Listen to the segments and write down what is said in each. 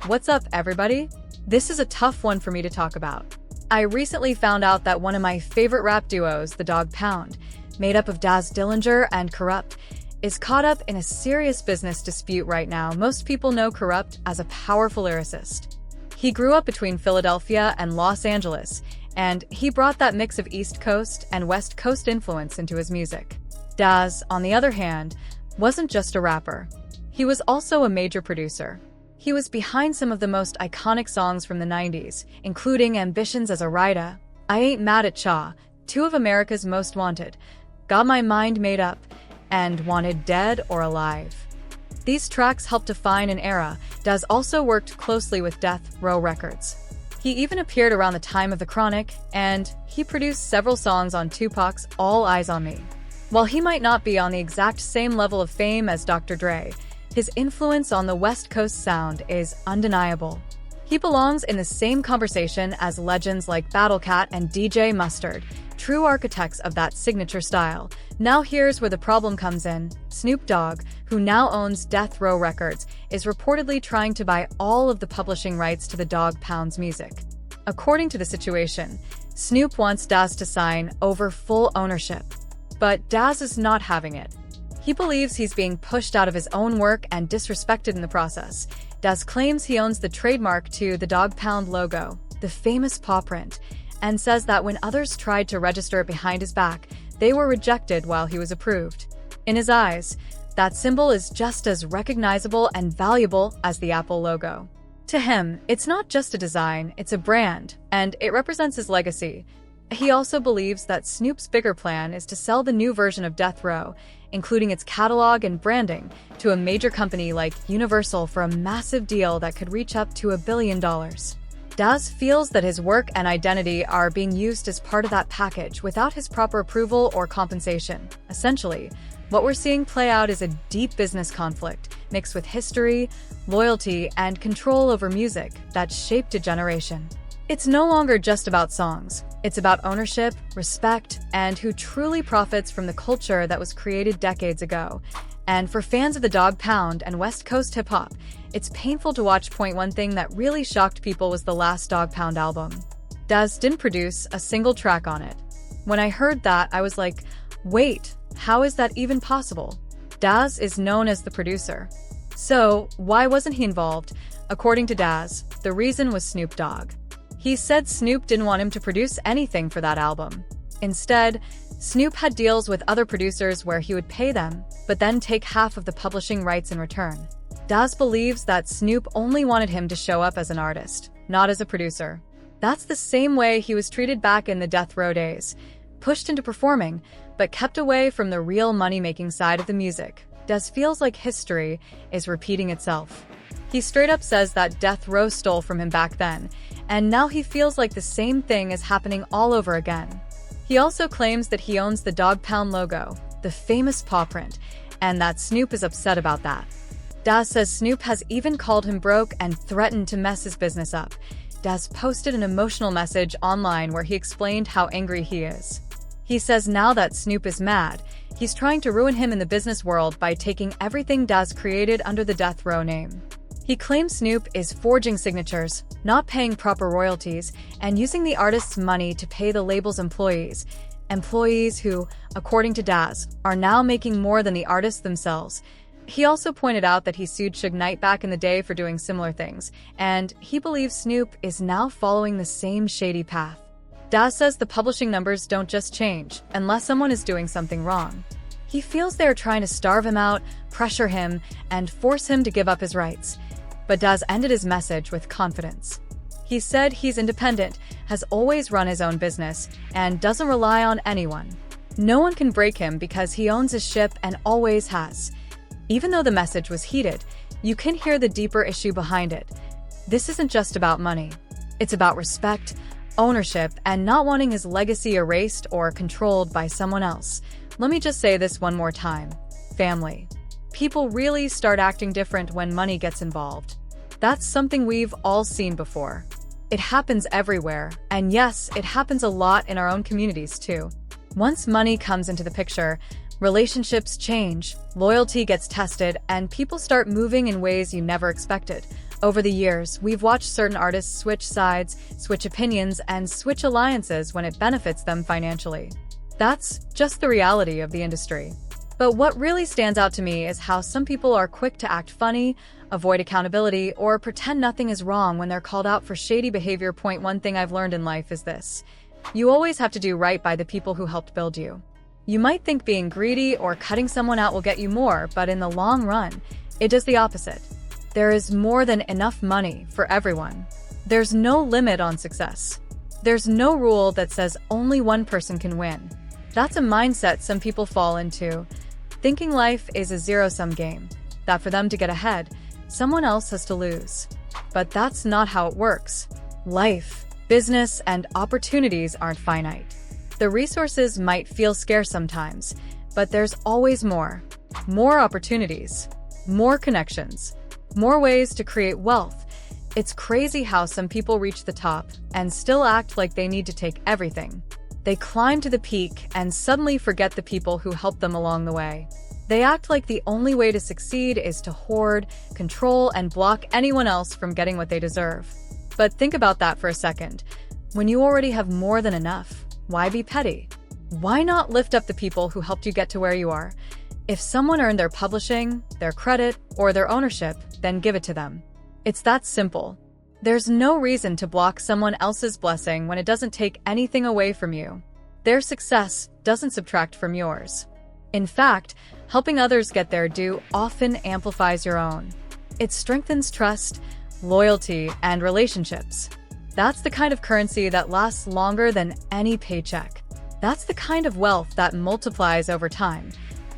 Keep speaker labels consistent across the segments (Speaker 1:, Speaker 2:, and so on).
Speaker 1: What's up, everybody? This is a tough one for me to talk about. I recently found out that one of my favorite rap duos, the Dogg Pound, made up of Daz Dillinger and Erupts, is caught up in a serious business dispute right now. Most people know Erupts as a powerful lyricist. He grew up between Philadelphia and Los Angeles, and he brought that mix of East Coast and West Coast influence into his music. Daz, on the other hand, wasn't just a rapper. He was also a major producer. He was behind some of the most iconic songs from the 90s, including Ambitions as a Writer, I Ain't Mad at Cha, two of America's Most Wanted, Got My Mind Made Up, and Wanted Dead or Alive. These tracks helped define an era. Daz also worked closely with Death Row Records. He even appeared around the time of The Chronic, and he produced several songs on Tupac's All Eyes on Me. While he might not be on the exact same level of fame as Dr. Dre, his influence on the West Coast sound is undeniable. He belongs in the same conversation as legends like Battle Cat and DJ Mustard, true architects of that signature style. Now here's where the problem comes in. Snoop Dogg, who now owns Death Row Records, is reportedly trying to buy all of the publishing rights to the Dogg Pound's music. According to the situation, Snoop wants Daz to sign over full ownership. But Daz is not having it. He believes he's being pushed out of his own work and disrespected in the process. Daz claims he owns the trademark to the Dogg Pound logo, the famous paw print, and says that when others tried to register it behind his back, they were rejected while he was approved. In his eyes, that symbol is just as recognizable and valuable as the Apple logo. To him, it's not just a design, it's a brand, and it represents his legacy. He also believes that Snoop's bigger plan is to sell the new version of Death Row, including its catalog and branding, to a major company like Universal for a massive deal that could reach up to $1 billion. Daz feels that his work and identity are being used as part of that package without his proper approval or compensation. Essentially, what we're seeing play out is a deep business conflict, mixed with history, loyalty, and control over music that shaped a generation. It's no longer just about songs. It's about ownership, respect, and who truly profits from the culture that was created decades ago. And for fans of the Dogg Pound and West Coast hip-hop, it's painful to watch. One thing that really shocked people was the last Dogg Pound album. Daz didn't produce a single track on it. When I heard that, I was like, wait, how is that even possible? Daz is known as the producer. So, why wasn't he involved? According to Daz, the reason was Snoop Dogg. He said Snoop didn't want him to produce anything for that album. Instead, Snoop had deals with other producers where he would pay them, but then take half of the publishing rights in return. Daz believes that Snoop only wanted him to show up as an artist, not as a producer. That's the same way he was treated back in the Death Row days, pushed into performing, but kept away from the real money-making side of the music. Daz feels like history is repeating itself. He straight up says that Death Row stole from him back then, and now he feels like the same thing is happening all over again. He also claims that he owns the Dogg Pound logo, the famous paw print, and that Snoop is upset about that. Daz says Snoop has even called him broke and threatened to mess his business up. Daz posted an emotional message online where he explained how angry he is. He says now that Snoop is mad, he's trying to ruin him in the business world by taking everything Daz created under the Death Row name. He claims Snoop is forging signatures, not paying proper royalties, and using the artist's money to pay the label's employees. Employees who, according to Daz, are now making more than the artists themselves. He also pointed out that he sued Suge Knight back in the day for doing similar things, and he believes Snoop is now following the same shady path. Daz says the publishing numbers don't just change unless someone is doing something wrong. He feels they are trying to starve him out, pressure him, and force him to give up his rights. But Daz ended his message with confidence. He said he's independent, has always run his own business, and doesn't rely on anyone. No one can break him because he owns his ship and always has. Even though the message was heated, you can hear the deeper issue behind it. This isn't just about money. It's about respect, ownership, and not wanting his legacy erased or controlled by someone else. Let me just say this one more time. Family. People really start acting different when money gets involved. That's something we've all seen before. It happens everywhere, and yes, it happens a lot in our own communities too. Once money comes into the picture, relationships change, loyalty gets tested, and people start moving in ways you never expected. Over the years, we've watched certain artists switch sides, switch opinions, and switch alliances when it benefits them financially. That's just the reality of the industry. But what really stands out to me is how some people are quick to act funny, avoid accountability, or pretend nothing is wrong when they're called out for shady behavior. One thing I've learned in life is this: you always have to do right by the people who helped build you. You might think being greedy or cutting someone out will get you more, but in the long run, it does the opposite. There is more than enough money for everyone. There's no limit on success. There's no rule that says only one person can win. That's a mindset some people fall into, thinking life is a zero-sum game, that for them to get ahead, someone else has to lose. But that's not how it works. Life, business, and opportunities aren't finite. The resources might feel scarce sometimes, but there's always more. More opportunities, more connections, more ways to create wealth. It's crazy how some people reach the top and still act like they need to take everything. They climb to the peak and suddenly forget the people who helped them along the way. They act like the only way to succeed is to hoard, control, and block anyone else from getting what they deserve. But think about that for a second. When you already have more than enough, why be petty? Why not lift up the people who helped you get to where you are? If someone earned their publishing, their credit, or their ownership, then give it to them. It's that simple. There's no reason to block someone else's blessing when it doesn't take anything away from you. Their success doesn't subtract from yours. In fact, helping others get their due often amplifies your own. It strengthens trust, loyalty, and relationships. That's the kind of currency that lasts longer than any paycheck. That's the kind of wealth that multiplies over time.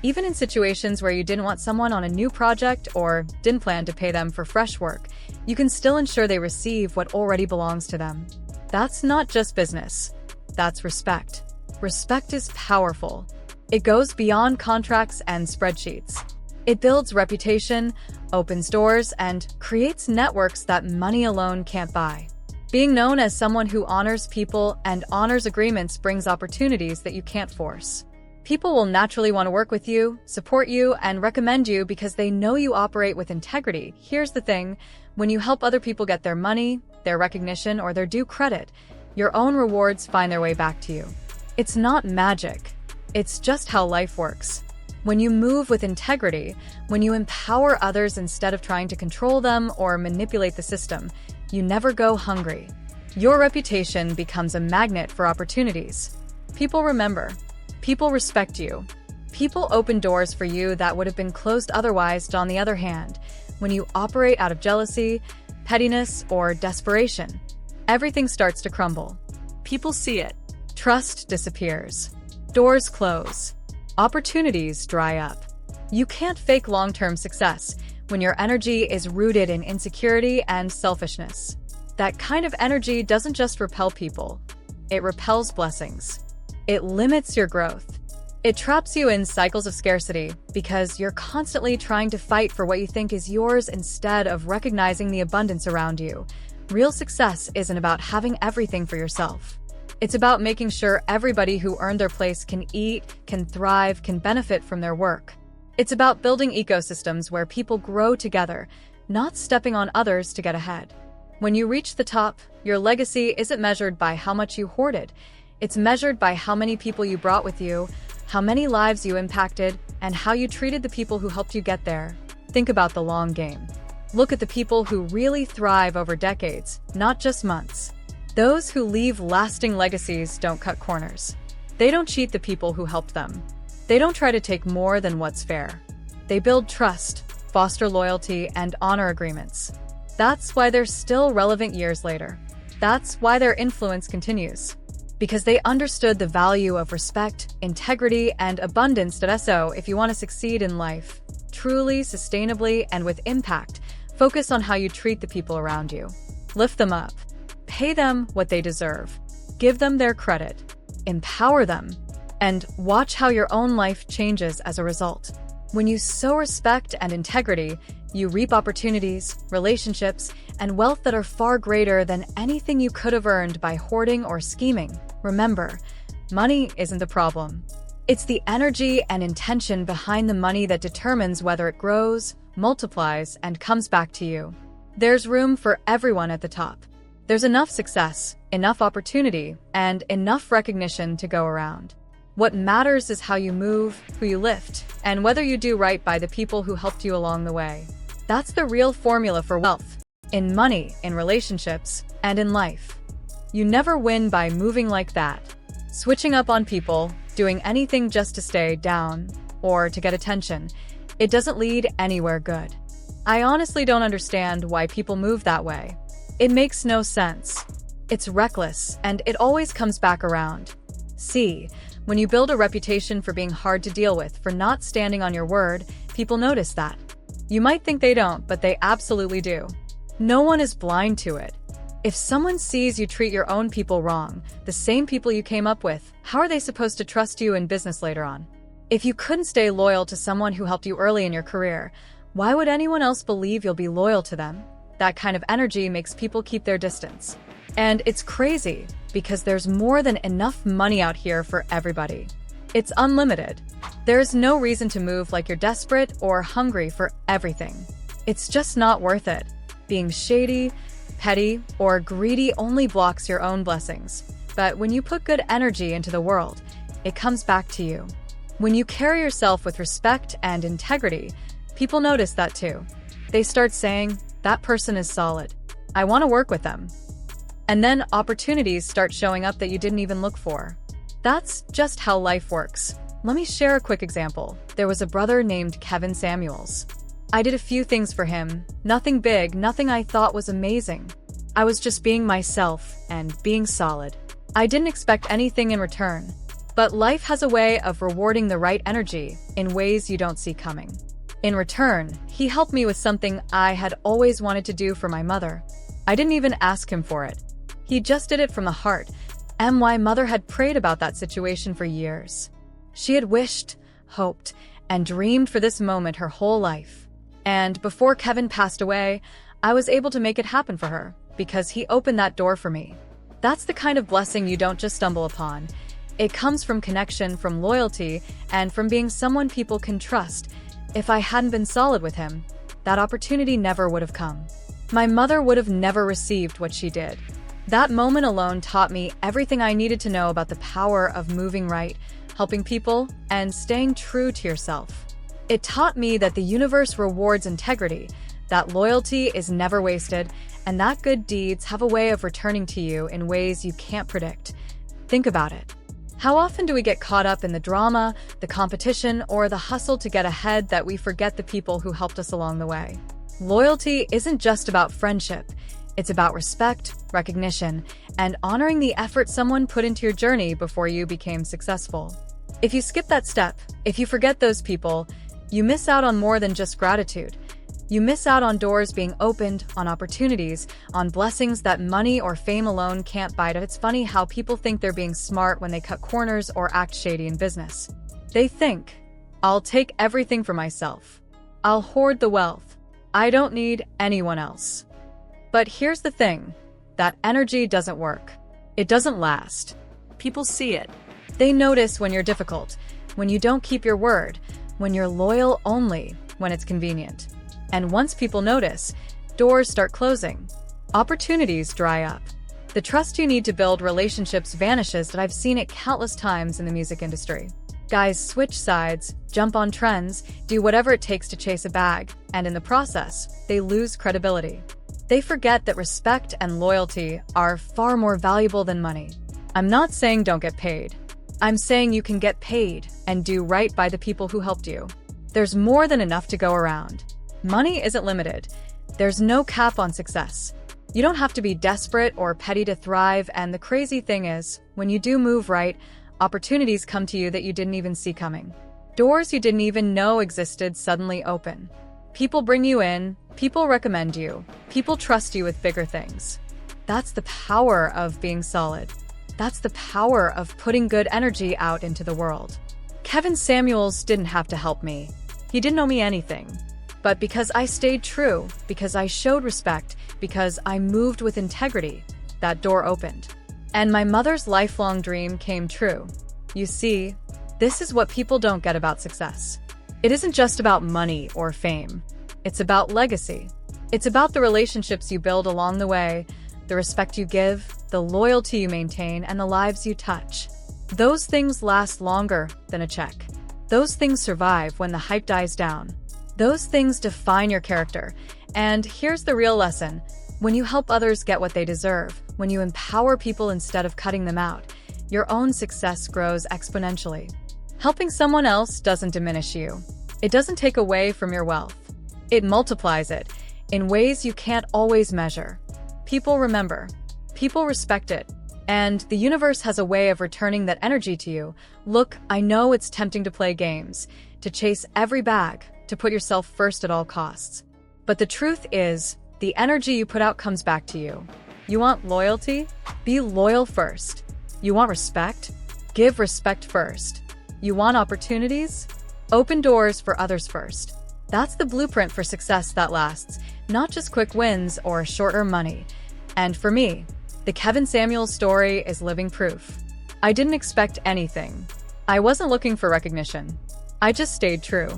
Speaker 1: Even in situations where you didn't want someone on a new project or didn't plan to pay them for fresh work, you can still ensure they receive what already belongs to them. That's not just business. That's respect. Respect is powerful. It goes beyond contracts and spreadsheets. It builds reputation, opens doors, and creates networks that money alone can't buy. Being known as someone who honors people and honors agreements brings opportunities that you can't force. People will naturally want to work with you, support you, and recommend you because they know you operate with integrity. Here's the thing: when you help other people get their money, their recognition, or their due credit, your own rewards find their way back to you. It's not magic. It's just how life works. When you move with integrity, when you empower others instead of trying to control them or manipulate the system, you never go hungry. Your reputation becomes a magnet for opportunities. People remember. People respect you. People open doors for you that would have been closed otherwise. On the other hand, when you operate out of jealousy, pettiness, or desperation, everything starts to crumble. People see it. Trust disappears. Doors close. Opportunities dry up. You can't fake long-term success when your energy is rooted in insecurity and selfishness. That kind of energy doesn't just repel people. It repels blessings. It limits your growth. It traps you in cycles of scarcity because you're constantly trying to fight for what you think is yours instead of recognizing the abundance around you. Real success isn't about having everything for yourself. It's about making sure everybody who earned their place can eat, can thrive, can benefit from their work. It's about building ecosystems where people grow together, not stepping on others to get ahead. When you reach the top, your legacy isn't measured by how much you hoarded. It's measured by how many people you brought with you, how many lives you impacted, and how you treated the people who helped you get there. Think about the long game. Look at the people who really thrive over decades, not just months. Those who leave lasting legacies don't cut corners. They don't cheat the people who helped them. They don't try to take more than what's fair. They build trust, foster loyalty, and honor agreements. That's why they're still relevant years later. That's why their influence continues. Because they understood the value of respect, integrity, and abundance. So, if you want to succeed in life, truly, sustainably, and with impact, focus on how you treat the people around you. Lift them up. Pay them what they deserve. Give them their credit. Empower them. And watch how your own life changes as a result. When you sow respect and integrity, you reap opportunities, relationships, and wealth that are far greater than anything you could have earned by hoarding or scheming. Remember, money isn't the problem. It's the energy and intention behind the money that determines whether it grows, multiplies, and comes back to you. There's room for everyone at the top. There's enough success, enough opportunity, and enough recognition to go around. What matters is how you move, who you lift, and whether you do right by the people who helped you along the way. That's the real formula for wealth. In money, in relationships, and in life. You never win by moving like that. Switching up on people, doing anything just to stay down, or to get attention. It doesn't lead anywhere good. I honestly don't understand why people move that way. It makes no sense. It's reckless, and it always comes back around. See, when you build a reputation for being hard to deal with, for not standing on your word, people notice that. You might think they don't, but they absolutely do. No one is blind to it. If someone sees you treat your own people wrong, the same people you came up with, how are they supposed to trust you in business later on? If you couldn't stay loyal to someone who helped you early in your career, why would anyone else believe you'll be loyal to them? That kind of energy makes people keep their distance. And it's crazy, because there's more than enough money out here for everybody. It's unlimited. There's no reason to move like you're desperate or hungry for everything. It's just not worth it. Being shady, petty, or greedy only blocks your own blessings. But when you put good energy into the world, it comes back to you. When you carry yourself with respect and integrity, people notice that too. They start saying, that person is solid. I want to work with them. And then opportunities start showing up that you didn't even look for. That's just how life works. Let me share a quick example. There was a brother named Kevin Samuels. I did a few things for him. Nothing big, nothing I thought was amazing. I was just being myself and being solid. I didn't expect anything in return. But life has a way of rewarding the right energy in ways you don't see coming. In return, he helped me with something I had always wanted to do for my mother. I didn't even ask him for it. He just did it from the heart, and my mother had prayed about that situation for years. She had wished, hoped, and dreamed for this moment her whole life. And before Kevin passed away, I was able to make it happen for her, because he opened that door for me. That's the kind of blessing you don't just stumble upon. It comes from connection, from loyalty, and from being someone people can trust. If I hadn't been solid with him, that opportunity never would have come. My mother would have never received what she did. That moment alone taught me everything I needed to know about the power of moving right, helping people, and staying true to yourself. It taught me that the universe rewards integrity, that loyalty is never wasted, and that good deeds have a way of returning to you in ways you can't predict. Think about it. How often do we get caught up in the drama, the competition, or the hustle to get ahead that we forget the people who helped us along the way? Loyalty isn't just about friendship. It's about respect, recognition, and honoring the effort someone put into your journey before you became successful. If you skip that step, if you forget those people, you miss out on more than just gratitude. You miss out on doors being opened, on opportunities, on blessings that money or fame alone can't buy. It's funny how people think they're being smart when they cut corners or act shady in business. They think, I'll take everything for myself. I'll hoard the wealth. I don't need anyone else. But here's the thing, that energy doesn't work. It doesn't last. People see it. They notice when you're difficult, when you don't keep your word, when you're loyal only when it's convenient. And once people notice, doors start closing. Opportunities dry up. The trust you need to build relationships vanishes. I've seen it countless times in the music industry. Guys switch sides, jump on trends, do whatever it takes to chase a bag, and in the process, they lose credibility. They forget that respect and loyalty are far more valuable than money. I'm not saying don't get paid. I'm saying you can get paid and do right by the people who helped you. There's more than enough to go around. Money isn't limited. There's no cap on success. You don't have to be desperate or petty to thrive, and the crazy thing is, when you do move right, opportunities come to you that you didn't even see coming. Doors you didn't even know existed suddenly open. People bring you in, people recommend you, people trust you with bigger things. That's the power of being solid. That's the power of putting good energy out into the world. Kevin Samuels didn't have to help me. He didn't owe me anything. But because I stayed true, because I showed respect, because I moved with integrity, that door opened. And my mother's lifelong dream came true. You see, this is what people don't get about success. It isn't just about money or fame. It's about legacy. It's about the relationships you build along the way, the respect you give, the loyalty you maintain, and the lives you touch. Those things last longer than a check. Those things survive when the hype dies down. Those things define your character. And here's the real lesson. When you help others get what they deserve, when you empower people instead of cutting them out, your own success grows exponentially. Helping someone else doesn't diminish you. It doesn't take away from your wealth. It multiplies it in ways you can't always measure. People remember. People respect it. And the universe has a way of returning that energy to you. Look, I know it's tempting to play games, to chase every bag, to put yourself first at all costs. But the truth is, the energy you put out comes back to you. You want loyalty? Be loyal first. You want respect? Give respect first. You want opportunities? Open doors for others first. That's the blueprint for success that lasts, not just quick wins or short-term money. And for me, the Kevin Samuels story is living proof. I didn't expect anything. I wasn't looking for recognition. I just stayed true.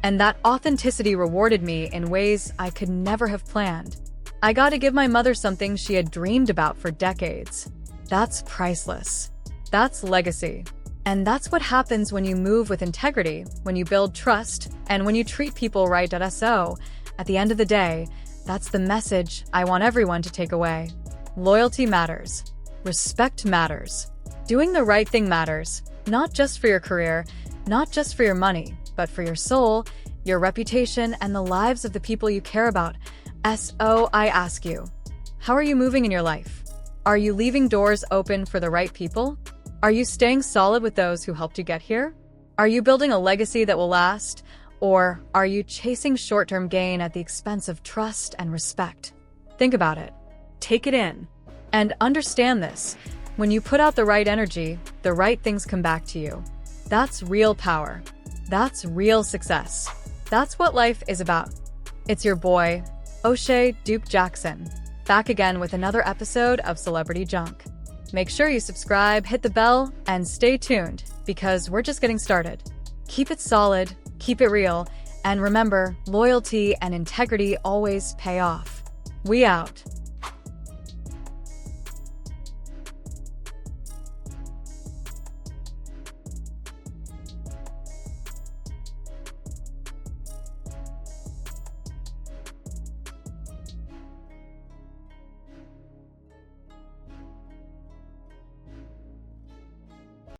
Speaker 1: And that authenticity rewarded me in ways I could never have planned. I got to give my mother something she had dreamed about for decades. That's priceless. That's legacy. And that's what happens when you move with integrity, when you build trust, and when you treat people right. So, at the end of the day, that's the message I want everyone to take away. Loyalty matters. Respect matters. Doing the right thing matters, not just for your career, not just for your money, but for your soul, your reputation, and the lives of the people you care about. So I ask you, how are you moving in your life? Are you leaving doors open for the right people? Are you staying solid with those who helped you get here? Are you building a legacy that will last? Or are you chasing short-term gain at the expense of trust and respect? Think about it. Take it in. And understand this. When you put out the right energy, the right things come back to you. That's real power. That's real success. That's what life is about. It's your boy, O'Shea Duke Jackson, back again with another episode of Celebrity Junk. Make sure you subscribe, hit the bell, and stay tuned, because we're just getting started. Keep it solid, keep it real, and remember, loyalty and integrity always pay off. We out.